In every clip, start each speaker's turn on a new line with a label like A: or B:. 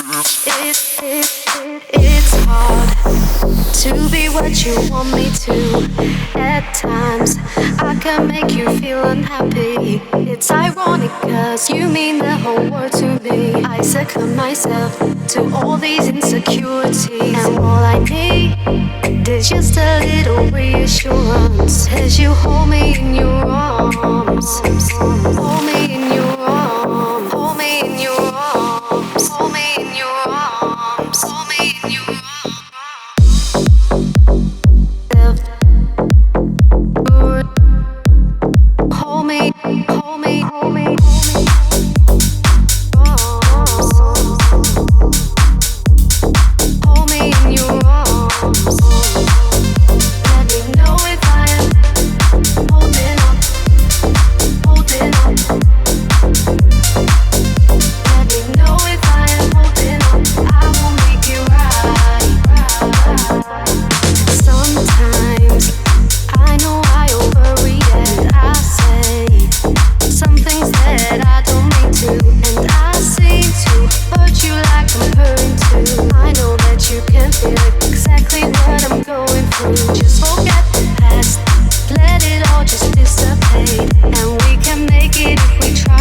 A: It's hard to be what you want me to. At times I can make you feel unhappy. It's ironic cause you mean the whole world to me. I succumb myself to all these insecurities, and all I need is just a little reassurance as you hold me in your arms. Hold me in your arms. Hold me in your arms. Hold me in your arms. Hold me in your arms. Hold me, hold me, hold me, hold me in your arms. Let me know if I am holding on, holding on. Let me know if I am holding on. I will make it right. Sometimes I know I overreact. I say some things that I don't mean to, and I seem to hurt you like I'm hurting too. I know that you can feel exactly what I'm going through. Just forget the past, let it all just dissipate, and we can make it if we try.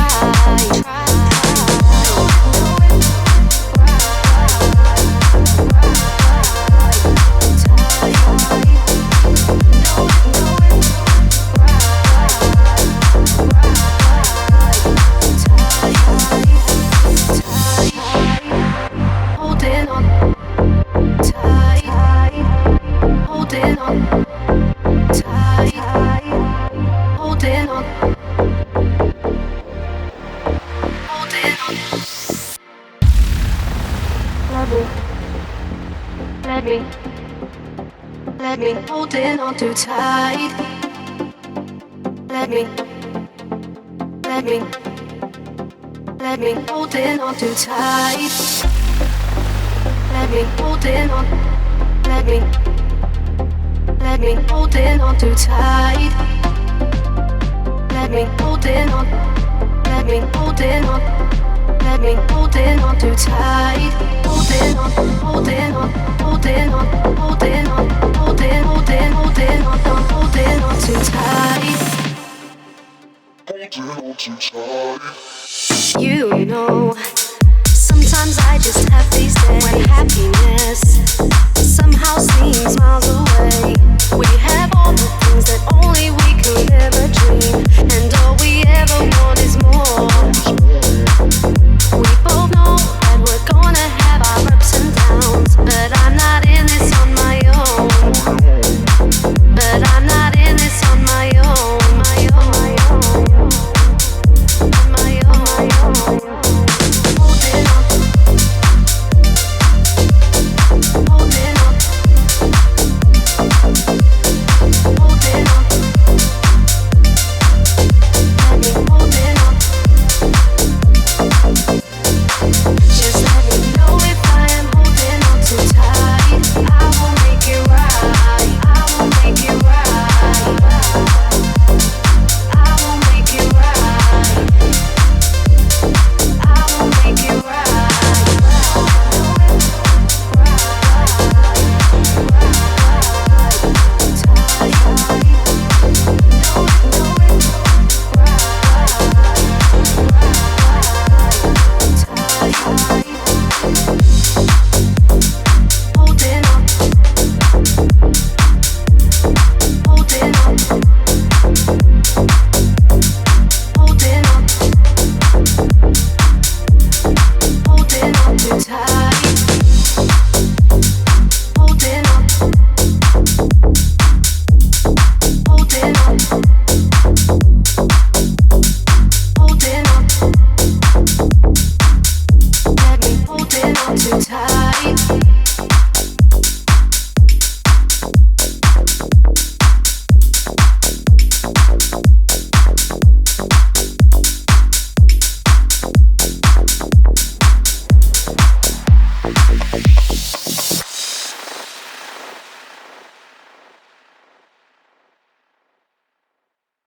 A: Holding on tight, holding on tight, holding on, holding on. Let me holding on too tight. Let me holding on too tight. Let me holding on. Let me holding on too tight. Let me holding on. Let me holding on. Let me holding on too tight. Holding on, holding on, holding on, holding on, holding on too tight. Holding on too tight. You know, sometimes I just have these days when happiness somehow seems miles away. We have all the things that only we could ever dream, and all we ever want is more. We both know that we're gonna have our ups and downs, but I'm not in this on my own. But I'm not in this on my own. My own, my own. My own, my own. Holding on. Holding on. Holding on. Let me holding on. Just let me know if I am holding on too tight. I will make it right. I will make it right. I will make it right. I will make it right. Holding on. Holding on. Holding on. Holding on too tight. Holding on. Holding on. Holding on. Let me holding on too tight.